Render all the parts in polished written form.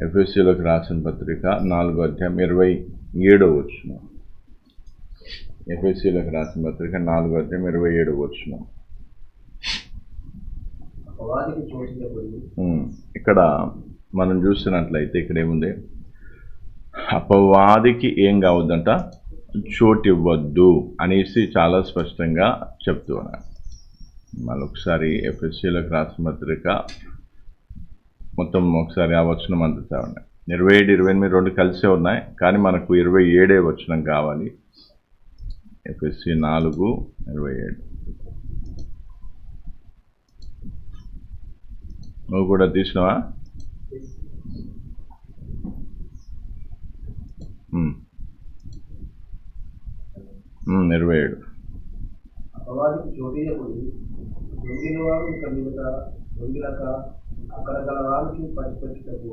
ఎఫెసీయులకు రాసిన పత్రిక 4వ అధ్యాయం 27వ వచనం. ఎఫెసీయులకు రాసిన పత్రిక 4వ అధ్యాయం 27వ వచనం. ఇక్కడ మనం చూసినట్లయితే ఇక్కడ ఏముంది? అపవాదికి ఏం కావద్దంట, చోటు ఇవ్వద్దు అనేసి చాలా స్పష్టంగా చెప్తూ ఉన్నాను. మళ్ళొకసారి ఎఫెసీయులకు రాసిన పత్రిక మొత్తం ఒకసారి ఆ వచనం అంతా చదవండి. 27, 28 రెండు కలిసే ఉన్నాయి, కానీ మనకు 27వ వచనం కావాలి. ఎఫెసీ 4:27. నువ్వు కూడా తీసినావా? 27. అక్కడ గల వారికి పనిపెట్టుటకు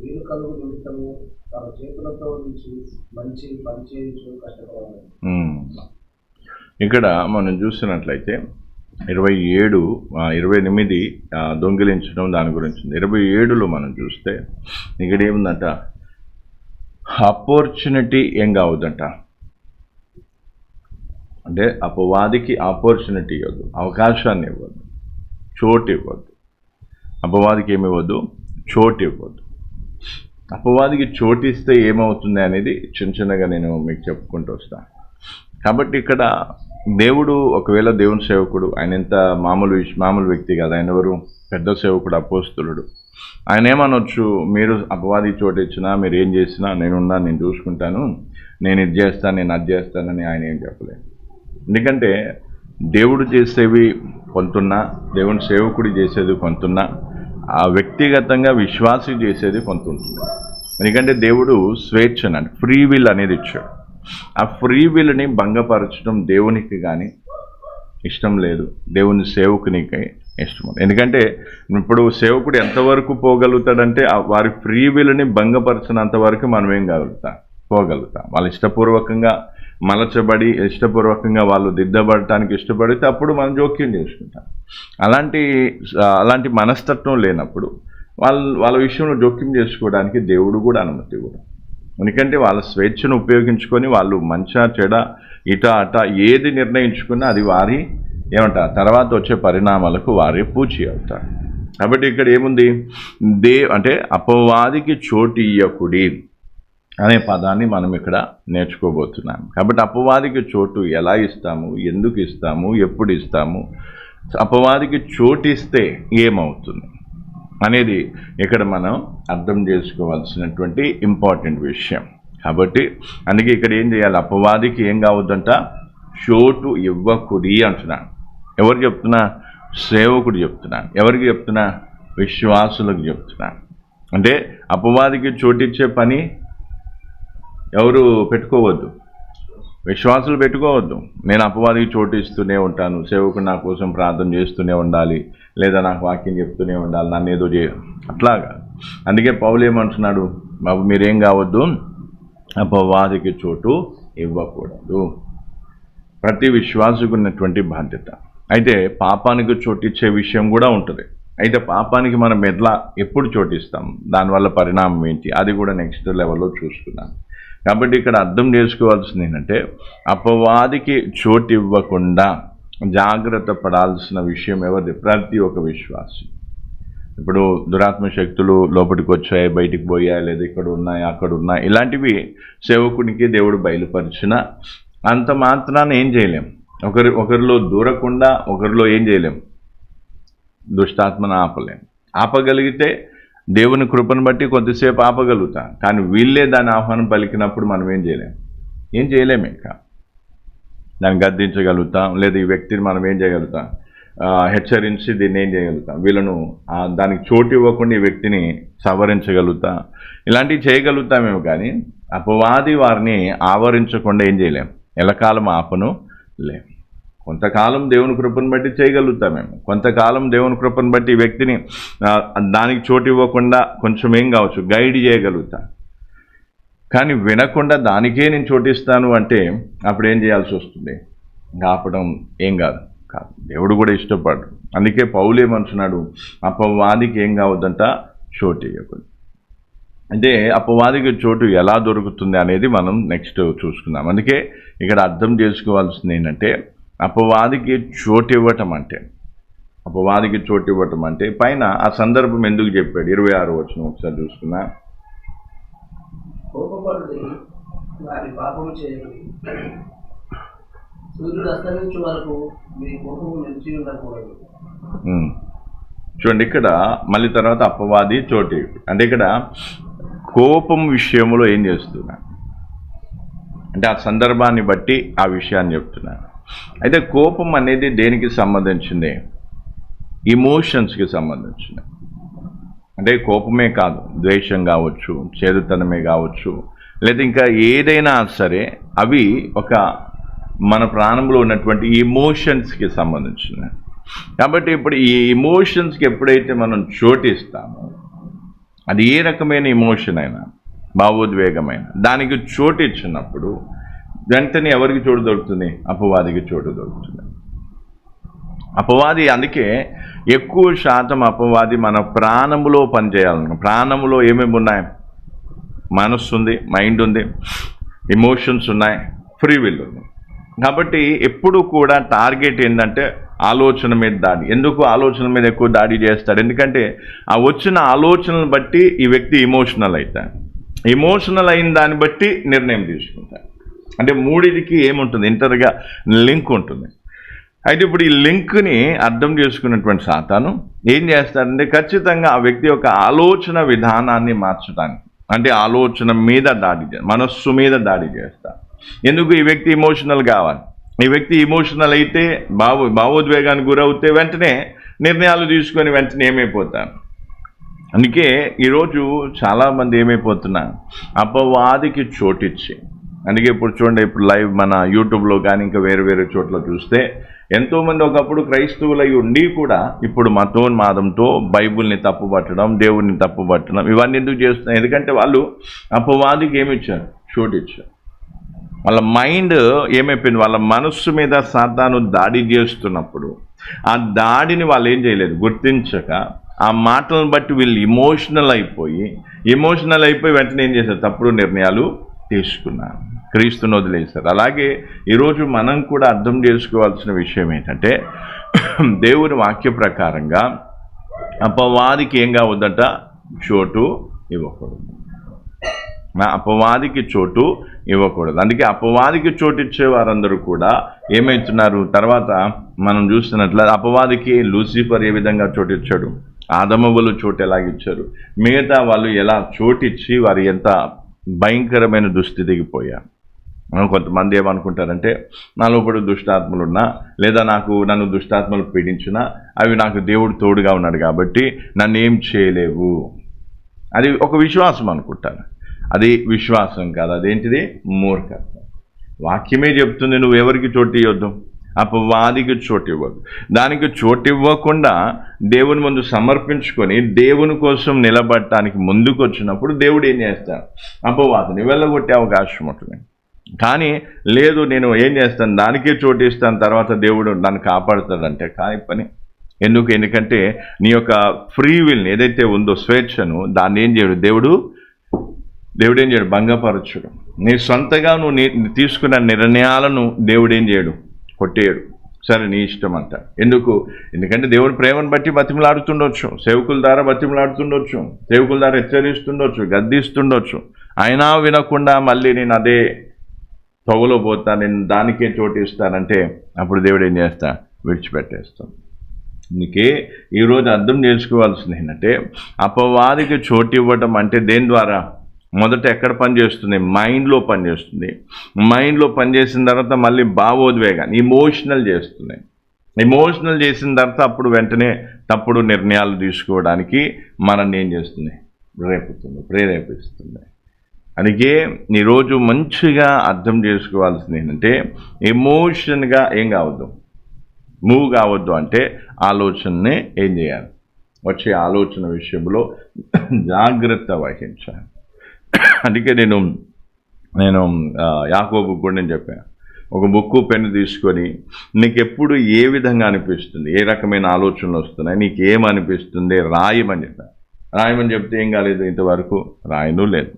వీలు కలుగు నిమిత్తము తమ చేతులతో నుంచి మంచి పనిచేయచ్చు కష్టపడాలి. ఇక్కడ మనం చూసినట్లయితే 27, 28 దొంగిలించడం దాని గురించి. 27లో మనం చూస్తే ఇక్కడ ఏముందంట? ఆపర్చునిటీ ఏం కావద్దంట, అంటే అపవాదికి ఆపర్చునిటీ ఇవ్వద్దు, అవకాశాన్ని ఇవ్వద్దు, చోటు ఇవ్వద్దు. అపవాదికి ఏమి ఇవ్వద్దు? చోటు ఇవ్వద్దు. అపవాదికి చోటు ఇస్తే ఏమవుతుంది అనేది చిన్నగా నేను మీకు చెప్పుకుంటూ వస్తాను. కాబట్టి ఇక్కడ దేవుడు, ఒకవేళ దేవుని సేవకుడు, ఆయన ఎంత మామూలు వ్యక్తి కాదు, ఆయన ఎవరు? పెద్ద సేవకుడు, అపోస్తలుడు. ఆయన ఏమనొచ్చు, మీరు అపవాదికి చోటు ఇచ్చినా, మీరు ఏం చేసినా నేనున్నా, నేను చూసుకుంటాను, నేను ఇది చేస్తాను, నేను అది చేస్తానని ఆయన ఏం చెప్పలేదు. ఎందుకంటే దేవుడు చేసేవి కొంతున్నా, దేవుని సేవకుడు చేసేది కొంతున్నా, ఆ వ్యక్తిగతంగా విశ్వాసి చేసేది కొంత ఉంటుంది. ఎందుకంటే దేవుడు స్వేచ్ఛను, అంటే ఫ్రీ విల్ అనేది ఇచ్చాడు. ఆ ఫ్రీ విల్ని భంగపరచడం దేవునికి కానీ ఇష్టం లేదు, దేవుని సేవకునికి ఇష్టం లేదు. ఎందుకంటే ఇప్పుడు సేవకుడు ఎంతవరకు పోగలుగుతాడంటే వారి ఫ్రీ విల్ని భంగపరచినంత వరకు మనం ఏం పోగలుగుతాం. వాళ్ళు ఇష్టపూర్వకంగా మలచబడి, ఇష్టపూర్వకంగా వాళ్ళు దిద్దబడటానికి ఇష్టపడితే అప్పుడు మనం జోక్యం చేసుకుంటాం. అలాంటి మనస్తత్వం లేనప్పుడు వాళ్ళ విషయంలో జోక్యం చేసుకోవడానికి దేవుడు కూడా అనుమతి ఇవ్వడం. ఎందుకంటే వాళ్ళ స్వేచ్ఛను ఉపయోగించుకొని వాళ్ళు మంచా చెడ ఇట అట ఏది నిర్ణయించుకున్నా అది వారి తర్వాత వచ్చే పరిణామాలకు వారి పూచి అవుతారు. కాబట్టి ఇక్కడ ఏముంది? అంటే అపవాదికి చోటు ఇయ్యకుడి అనే పదాన్ని మనం ఇక్కడ నేర్చుకోబోతున్నాం. కాబట్టి అపవాదికి చోటు ఎలా ఇస్తాము, ఎందుకు ఇస్తాము, ఎప్పుడు ఇస్తాము, అపవాదికి చోటు ఇస్తే ఏమవుతుంది అనేది ఇక్కడ మనం అర్థం చేసుకోవాల్సినటువంటి ఇంపార్టెంట్ విషయం. కాబట్టి అందుకే ఇక్కడ ఏం చేయాలి? అపవాదికి ఏం కావద్దంట? చోటు ఇవ్వకుడి అంటున్నాను. ఎవరు చెప్తున్నా? సేవకుడు చెప్తున్నాను. ఎవరికి చెప్తున్నా? విశ్వాసులకు చెప్తున్నాను. అంటే అపవాదికి చోటిచ్చే పని ఎవరు పెట్టుకోవద్దు? విశ్వాసులు పెట్టుకోవద్దు. నేను అపవాదికి చోటు ఇస్తూనే ఉంటాను, సేవకుడు నా కోసం ప్రార్థన చేస్తూనే ఉండాలి, లేదా నాకు వాక్యం చెప్తూనే ఉండాలి, నన్ను ఏదో అట్లాగా. అందుకే పౌలు ఏమంటున్నాడు? బాబు మీరేం కావద్దు, అపవాదికి చోటు ఇవ్వకూడదు. ప్రతి విశ్వాసుకు ఉన్నటువంటి బాధ్యత. అయితే పాపానికి చోటిచ్చే విషయం కూడా ఉంటుంది. అయితే పాపానికి మనం ఎప్పుడు చోటిస్తాం, దానివల్ల పరిణామం ఏంటి, అది కూడా నెక్స్ట్ లెవెల్లో చూసుకున్నాం. కాబట్టి ఇక్కడ అర్థం చేసుకోవాల్సింది ఏంటంటే అపవాదికి చోటు ఇవ్వకుండా జాగ్రత్త పడాల్సిన విషయం ఎవరిది? ప్రతి ఒక్క విశ్వాసి. ఇప్పుడు దురాత్మ శక్తులు లోపలికి వచ్చాయి, బయటికి పోయాయి, లేదా ఇక్కడ ఉన్నాయి, అక్కడ ఉన్నాయి, ఇలాంటివి సేవకునికి దేవుడు బయలుపరిచిన అంత మాత్రాన్ని ఏం చేయలేం. ఒకరిలో దూరకుండా ఒకరిలో ఏం చేయలేం? దుష్టాత్మను ఆపలేం. ఆపగలిగితే దేవుని కృపను బట్టి కొద్దిసేపు ఆపగలుగుతాం, కానీ వీళ్ళే దాని ఆహ్వానం పలికినప్పుడు మనం ఏం చేయలేము. ఇంకా దాన్ని గద్దించగలుగుతాం, లేదా ఈ వ్యక్తిని మనం ఏం చేయగలుగుతాం? హెచ్చరించి దీన్ని ఏం చేయగలుగుతాం? వీళ్ళను దానికి చోటు ఇవ్వకుండా ఈ వ్యక్తిని సవరించగలుగుతాం, ఇలాంటివి చేయగలుగుతామేమో. కానీ అపవాది వారిని ఆవరించకుండా ఏం చేయలేం, ఎలకాలం ఆపను లేం. కొంతకాలం దేవుని కృపను బట్టి చేయగలుగుతామేమో, కొంతకాలం దేవుని కృపను బట్టి ఈ వ్యక్తిని దానికి చోటు ఇవ్వకుండా కొంచెం ఏం కావచ్చు, గైడ్ చేయగలుగుతాం. కానీ వినకుండా దానికే నేను చోటిస్తాను అంటే అప్పుడు ఏం చేయాల్సి వస్తుంది? ఆపడం ఏం కాదు. దేవుడు కూడా ఇష్టపడు. అందుకే పౌలు ఏమంటున్నాడు? అపవాదికి ఏం కావద్దంట? చోటు ఇవ్వకూడదు. అంటే అపవాదికి చోటు ఎలా దొరుకుతుంది అనేది మనం నెక్స్ట్ చూసుకుందాం. అందుకే ఇక్కడ అర్థం చేసుకోవాల్సింది ఏంటంటే అపవాదికి చోటు ఇవ్వటం అంటే పైన ఆ సందర్భం ఎందుకు చెప్పాడు 26వ వచనం ఒకసారి చూసుకున్నా. కోపపడుడి, వారి పాపము చేయకుడి. సూర్యుడు అస్తమించు వరకు మీ కోపము నిలిచి ఉండకూడదు. చూడండి, ఇక్కడ మళ్ళీ తర్వాత అపవాది చోటు అంటే ఇక్కడ కోపం విషయంలో ఏం చేస్తున్నా అంటే ఆ సందర్భాన్ని బట్టి ఆ విషయాన్ని చెప్తున్నాను. అయితే కోపం అనేది దేనికి సంబంధించింది? ఇమోషన్స్కి సంబంధించింది. అంటే కోపమే కాదు, ద్వేషం కావచ్చు, చేదుతనమే కావచ్చు, లేదా ఇంకా ఏదైనా సరే అవి ఒక మన ప్రాణంలో ఉన్నటువంటి ఇమోషన్స్కి సంబంధించింది. కాబట్టి ఇప్పుడు ఈ ఇమోషన్స్కి ఎప్పుడైతే మనం చోటిస్తామో అది ఏ రకమైన ఇమోషన్ అయినా, భావోద్వేగమైన దానికి చోటు ఇచ్చినప్పుడు వెంటనే ఎవరికి చోటు దొరుకుతుంది? అపవాదికి చోటు దొరుకుతుంది. అపవాది అందుకే ఎక్కువ శాతం అపవాది మన ప్రాణములో పనిచేయాలను. ప్రాణములో ఏమేమి ఉన్నాయి? మనస్సు ఉంది, మైండ్ ఉంది, ఎమోషన్స్ ఉన్నాయి, ఫ్రీ విల్ ఉంది. కాబట్టి ఎప్పుడు కూడా టార్గెట్ ఏంటంటే ఆలోచన మీద దాడి. ఎందుకు ఆలోచన మీద ఎక్కువ దాడి చేస్తాడు? ఎందుకంటే ఆ వచ్చిన ఆలోచనలు బట్టి ఈ వ్యక్తి ఇమోషనల్ అవుతాడు. ఇమోషనల్ అయిన దాన్ని బట్టి నిర్ణయం తీసుకుంటాడు. అంటే మూడిటికి ఏముంటుంది? ఇంటర్గా లింక్ ఉంటుంది. అయితే ఇప్పుడు ఈ లింక్ని అర్థం చేసుకున్నటువంటి సాతాను ఏం చేస్తాడంటే ఖచ్చితంగా ఆ వ్యక్తి యొక్క ఆలోచన విధానాన్ని మార్చడానికి, అంటే ఆలోచన మీద దాడి మనస్సు మీద దాడి చేస్తాడు. ఎందుకు? ఈ వ్యక్తి ఇమోషనల్ కావాలి. ఈ వ్యక్తి ఇమోషనల్ అయితే భావోద్వేగానికి గురవుతే వెంటనే నిర్ణయాలు తీసుకొని వెంటనే ఏమైపోతారు. అందుకే ఈరోజు చాలామంది ఏమైపోతున్నారు? అపవాదికి చోటిచ్చి. అందుకే ఇప్పుడు చూడండి, ఇప్పుడు లైవ్ మన యూట్యూబ్లో కానీ ఇంకా వేరే వేరే చోట్ల చూస్తే ఎంతోమంది ఒకప్పుడు క్రైస్తవులై ఉండి కూడా ఇప్పుడు మతోన్మాదంతో బైబుల్ని తప్పుపట్టడం, దేవుడిని తప్పుపట్టడం ఇవన్నీ ఎందుకు చేస్తున్నాయి? ఎందుకంటే వాళ్ళు అపవాదికి ఏమిచ్చారు? చోటిచ్చారు. వాళ్ళ మైండ్ ఏమైపోయింది? వాళ్ళ మనస్సు మీద సాతాను దాడి చేస్తున్నప్పుడు ఆ దాడిని వాళ్ళు ఏం చేయలేదు, గుర్తించక ఆ మాటలను బట్టి వీళ్ళు ఇమోషనల్ అయిపోయి వెంటనే ఏం చేశారు? తప్పుడు నిర్ణయాలు తీసుకున్నారు, క్రీస్తుని వదిలేశారు. అలాగే ఈరోజు మనం కూడా అర్థం చేసుకోవాల్సిన విషయం ఏంటంటే దేవుని వాక్య ప్రకారంగా అపవాదికి ఏం కావద్దట? చోటు ఇవ్వకూడదు. అపవాదికి చోటు ఇవ్వకూడదు. అందుకే అపవాదికి చోటు ఇచ్చే వారందరూ కూడా ఏమవుతున్నారు? తర్వాత మనం చూస్తున్నట్ల అపవాదికి లూసిఫర్ ఏ విధంగా చోటు ఇచ్చాడు, ఆదమవ్వలు చోటు ఎలాగిచ్చారు, మిగతా వాళ్ళు ఎలా చోటిచ్చి వారు ఎంత భయంకరమైన దుస్థితికి పోయారు. కొంతమంది ఏమనుకుంటారంటే నాలో కూడా దుష్టాత్మలు ఉన్నా, లేదా నన్ను దుష్టాత్మలు పీడించినా అవి నాకు దేవుడు తోడుగా ఉన్నాడు కాబట్టి నన్ను ఏం చేయలేవు. అది ఒక విశ్వాసం అనుకుంటాను. అది విశ్వాసం కాదు, అదేంటిది? మూర్ఖత్వం. వాక్యమే చెప్తుంది నువ్వు ఎవరికి చోటు ఇవ్వద్దు, అపవాదికి చోటు ఇవ్వద్దు. దానికి చోటు ఇవ్వకుండా దేవుని ముందు సమర్పించుకొని దేవుని కోసం నిలబడటానికి ముందుకు వచ్చినప్పుడు దేవుడు ఏం చేస్తాడు? అపవాదిని వెళ్ళగొట్టే అవకాశం ఉంటుంది. కానీ లేదు, నేను ఏం చేస్తాను, దానికే చోటు ఇస్తాను, తర్వాత దేవుడు నన్ను కాపాడుతాడంటే కాని పని. ఎందుకంటే నీ యొక్క ఫ్రీ విల్ని ఏదైతే ఉందో, స్వేచ్ఛను, దాన్ని ఏం చేయడు దేవుడు ఏం చేయడు? భంగపరచుడు. నీ సొంతగా నువ్వు తీసుకున్న నిర్ణయాలను దేవుడు ఏం చేయడు? కొట్టేయడు. సరే నీ ఇష్టం అంట. ఎందుకంటే దేవుడు ప్రేమను బట్టి బతిమలాడుతుండొచ్చు, సేవకుల ద్వారా బతిమలాడుతుండొచ్చు, సేవకుల ద్వారా హెచ్చరిస్తుండొచ్చు, గద్దిస్తుండొచ్చు. అయినా వినకుండా మళ్ళీ నేను అదే తొగలో పోతా, నేను దానికే చోటు ఇస్తానంటే అప్పుడు దేవుడు ఏం చేస్తా? విడిచిపెట్టేస్తాం. అందుకే ఈరోజు అర్థం చేసుకోవాల్సింది ఏంటంటే అపవాదికి చోటు ఇవ్వటం అంటే దేని ద్వారా? మొదట ఎక్కడ పనిచేస్తుంది? మైండ్లో పనిచేస్తుంది. మైండ్లో పనిచేసిన తర్వాత మళ్ళీ భావోద్వేగాన్ని ఇమోషనల్ చేస్తుంది. ఇమోషనల్ చేసిన తర్వాత అప్పుడు వెంటనే తప్పుడు నిర్ణయాలు తీసుకోవడానికి మనల్ని ఏం చేస్తుంది? ప్రేరేపిస్తుంది. అందుకే ఈరోజు మంచిగా అర్థం చేసుకోవాల్సింది ఏంటంటే ఎమోషన్గా ఏం కావద్దు, మూవ్ కావద్దు. అంటే ఆలోచనని ఏం చేయాలి? వచ్చే ఆలోచన విషయంలో జాగ్రత్త వహించాలి. అందుకే నేను యాకోబు కూడా నేను చెప్పాను, ఒక బుక్కు పెన్ను తీసుకొని నీకు ఎప్పుడు ఏ విధంగా అనిపిస్తుంది, ఏ రకమైన ఆలోచనలు వస్తున్నాయి, నీకు ఏమనిపిస్తుంది రాయమని చెప్పాను. రాయమని చెప్తే ఏం కాలేదు, ఇంతవరకు రాయను లేదు.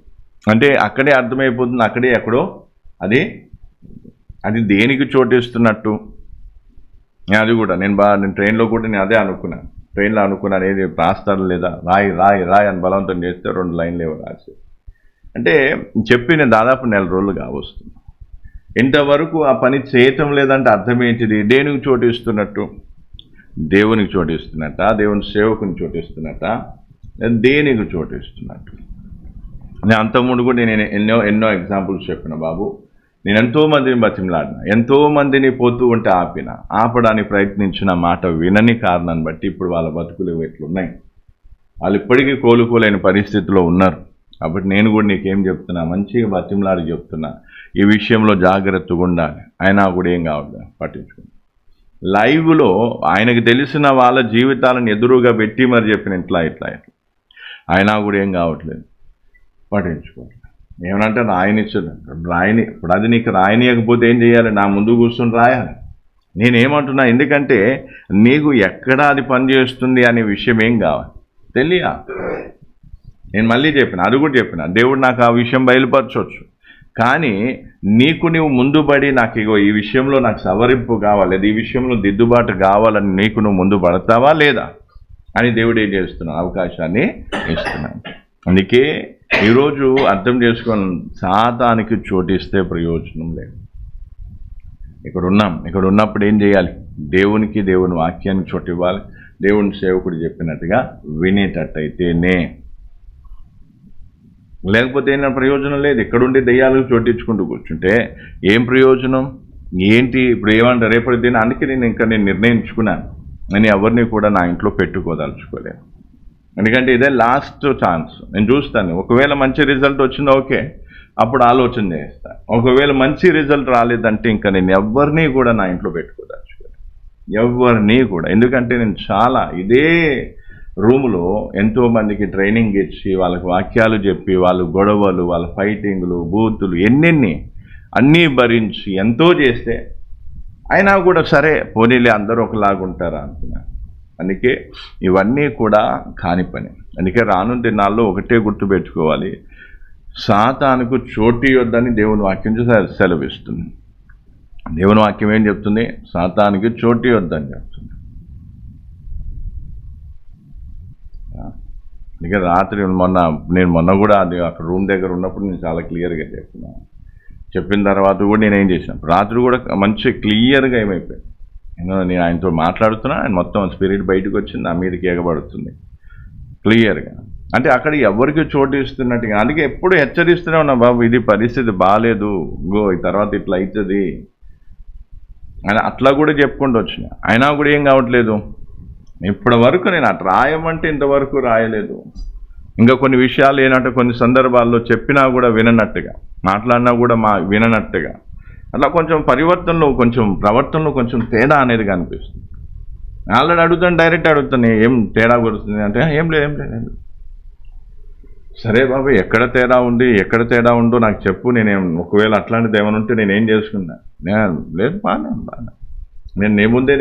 అంటే అక్కడే అర్థమైపోతుంది, అక్కడే ఎక్కడో అది దేనికి చోటిస్తున్నట్టు. అది కూడా నేను ట్రైన్లో కూడా నేను అదే అనుకున్నాను. ట్రైన్లో అనుకున్నాను, ఏది రాస్తారు లేదా, రాయి అని బలవంతం చేస్తే 2 లైన్లు ఏవో రాసి. అంటే చెప్పి నేను దాదాపు 1 నెల రోజులు కావస్తుంది. ఇంతవరకు ఆ పని చేయటం లేదంటే అర్థం ఏంటిది? దేనికి చోటిస్తున్నట్టు? దేవునికి చోటిస్తున్నట్ట, దేవుని సేవకుని చోటిస్తున్నట్ట, దేనికి చోటిస్తున్నట్టు? నేను అంతకుముందు కూడా నేను ఎన్నో ఎగ్జాంపుల్స్ చెప్పిన బాబు. నేను ఎంతోమందిని బతిమలాడిన, ఎంతోమందిని పోతూ ఉంటే ఆపడానికి ప్రయత్నించిన, మాట వినని కారణాన్ని బట్టి ఇప్పుడు వాళ్ళ బతుకులు ఎట్లున్నాయి. వాళ్ళు ఇప్పటికీ కోలుకోలేని పరిస్థితిలో ఉన్నారు. కాబట్టి నేను కూడా నీకేం చెప్తున్నా, మంచిగా బతిమలాడి చెప్తున్నా, ఈ విషయంలో జాగ్రత్తగా ఉండాలి. అయినా కూడా ఏం కావట్లేదు, పట్టించుకోండి. లైవ్లో ఆయనకు తెలిసిన వాళ్ళ జీవితాలను ఎదురుగా పెట్టి మరి చెప్పిన ఇట్లా అయినా కూడా ఏం కావట్లేదు, పట్టించుకోవాలి. ఏమనంటే రాయని ఇప్పుడు అది నీకు రాయనీయకపోతే ఏం చేయాలి? నా ముందు కూర్చొని రాయాలి. నేనేమంటున్నా, ఎందుకంటే నీకు ఎక్కడ అది పనిచేస్తుంది అనే విషయం ఏం కావాలి తెలియ. నేను మళ్ళీ అది కూడా చెప్పిన, దేవుడు నాకు ఆ విషయం బయలుపరచవచ్చు. కానీ నువ్వు ముందుబడి నాకు ఈ విషయంలో నాకు సవరింపు కావాలి, ఈ విషయంలో దిద్దుబాటు కావాలని నువ్వు ముందు పడతావా లేదా అని దేవుడు ఏం చేస్తున్నాడు? అవకాశాన్ని ఇస్తున్నాడు. అందుకే ఈరోజు అర్థం చేసుకొని, సాతానికి చోటిస్తే ప్రయోజనం లేదు. ఇక్కడ ఉన్నప్పుడు ఏం చేయాలి? దేవుని వాక్యానికి చోటు ఇవ్వాలి. దేవుని సేవకుడు చెప్పినట్టుగా వినేటట్టయితేనే, లేకపోతే ఏమైనా ప్రయోజనం లేదు. ఇక్కడుండి దెయ్యాలకు చోటించుకుంటూ కూర్చుంటే ఏం ప్రయోజనం ఏంటి? ఇప్పుడు ఏమంటారు రేపటి దిన. అందుకే నేను నిర్ణయించుకున్నాను, నేను ఎవరిని కూడా నా ఇంట్లో పెట్టుకోదలుచుకోలేదు. ఎందుకంటే ఇదే లాస్ట్ ఛాన్స్. నేను చూస్తాను, ఒకవేళ మంచి రిజల్ట్ వచ్చిందో ఓకే, అప్పుడు ఆలోచన చేస్తాను. ఒకవేళ మంచి రిజల్ట్ రాలేదంటే ఇంకా నేను ఎవరిని కూడా నా ఇంట్లో పెట్టుకోదలుచుకోలేదు, ఎవరిని కూడా. ఎందుకంటే నేను చాలా ఇదే రూములో ఎంతోమందికి ట్రైనింగ్ ఇచ్చి, వాళ్ళకి వాక్యాలు చెప్పి, వాళ్ళు గొడవలు, వాళ్ళ ఫైటింగ్లు, బూతులు అన్నీ భరించి ఎంతో చేస్తే అయినా కూడా సరే పోనీలే అందరూ ఒకలాగా ఉంటారా అనుకున్నాను. అందుకే ఇవన్నీ కూడా కాని పని. అందుకే రానున్న దినాల్లో ఒకటే గుర్తుపెట్టుకోవాలి, సాతానుకు చోటు ఇవ్వద్దని దేవుని వాక్యం సెలవిస్తుంది. దేవుని వాక్యం ఏం చెప్తుంది? సాతానికి చోటు ఇవ్వద్దని చెప్తుంది. అందుకే రాత్రి నేను మొన్న కూడా అది అక్కడ రూమ్ దగ్గర ఉన్నప్పుడు నేను చాలా క్లియర్గా చెప్పిన తర్వాత కూడా నేనేం చేశాను, రాత్రి కూడా మంచి క్లియర్గా ఏమైపోయింది. నేను ఆయనతో మాట్లాడుతున్నా, ఆయన మొత్తం స్పిరిట్ బయటకు వచ్చింది, నా మీదకి ఎగబడుతుంది క్లియర్గా. అంటే అక్కడ ఎవరికి చోటు ఇస్తున్నట్టుగా. అందుకే ఎప్పుడు హెచ్చరిస్తూనే ఉన్నా, బాబు ఇది పరిస్థితి బాగాలేదు, ఈ తర్వాత ఇట్లా అవుతుంది అని అట్లా కూడా చెప్పుకుంటూ వచ్చిన. అయినా కూడా ఏం కావట్లేదు. ఇప్పటి వరకు నేను అట్లా రాయమంటే ఇంతవరకు రాయలేదు. ఇంకా కొన్ని విషయాలు ఏంటంటే కొన్ని సందర్భాల్లో చెప్పినా కూడా విననట్టుగా, మాట్లాడినా కూడా విననట్టుగా, అట్లా కొంచెం ప్రవర్తనలో కొంచెం తేడా అనేది కనిపిస్తుంది. ఆల్రెడీ అడుగుతాను, డైరెక్ట్ అడుగుతాను, ఏం తేడా కొడుతుంది అంటే ఏం లేదు. సరే బాబు, ఎక్కడ తేడా ఉందో నాకు చెప్పు, ఒకవేళ అట్లాంటిది ఏమైనా ఉంటే నేనేం చేసుకున్నా. లేదు బాగానే నేను ముందే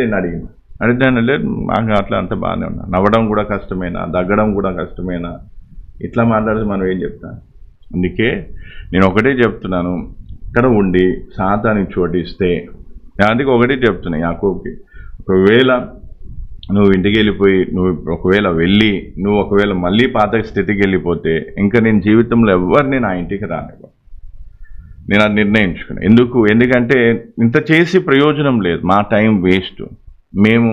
అడిగాను, లేదు మాకు అట్లా అంత బాగానే ఉన్నా. నవ్వడం కూడా కష్టమేనా, దగ్గడం కూడా కష్టమేనా, ఇట్లా మాట్లాడితే మనం ఏం చెప్తాను. అందుకే నేను ఒకటే చెప్తున్నాను, ఇక్కడ ఉండి సాతానికి చోటిస్తే, అందుకే ఒకటే చెప్తున్నా యాకోబుకి, ఒకవేళ నువ్వు ఇంటికి వెళ్ళిపోయి నువ్వు ఒకవేళ మళ్ళీ పాత స్థితికి వెళ్ళిపోతే ఇంకా నేను జీవితంలో ఎవరిని నా ఇంటికి రానివ్వ. నేను అది నిర్ణయించుకున్నాను. ఎందుకంటే ఇంత చేసి ప్రయోజనం లేదు, మా టైం వేస్ట్. మేము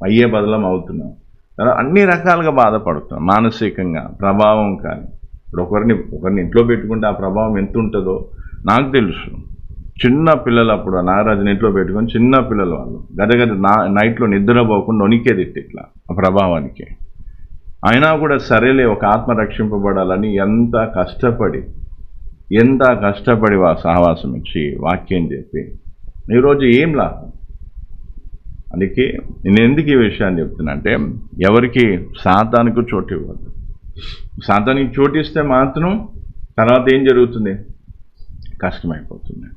అయ్యే బదలం అవుతున్నాం, అన్ని రకాలుగా బాధపడుతున్నాం. మానసికంగా ప్రభావం కానీ, ఇప్పుడు ఒకరిని ఇంట్లో పెట్టుకుంటే ఆ ప్రభావం ఎంత ఉంటుందో నాకు తెలుసు. చిన్న పిల్లలు అప్పుడు నాగరాజుని ఇంట్లో పెట్టుకొని చిన్న పిల్లలు వాళ్ళు గదగద నైట్లో నిద్రపోకుండా వణికేది ఇట్లా ఆ ప్రభావానికి. అయినా కూడా సరేలే ఒక ఆత్మ రక్షింపబడాలని ఎంత కష్టపడి సహవాసం ఇచ్చి వాక్యం చెప్పి ఈరోజు ఏం లాభం. అందుకే నేను ఎందుకు ఈ విషయాన్ని చెప్తున్నా అంటే, ఎవరికి సాతానికి చోటు ఇవ్వద్దు. సాతానికి చోటిస్తే మాత్రం తర్వాత ఏం జరుగుతుంది? కష్టమైపోతుంది.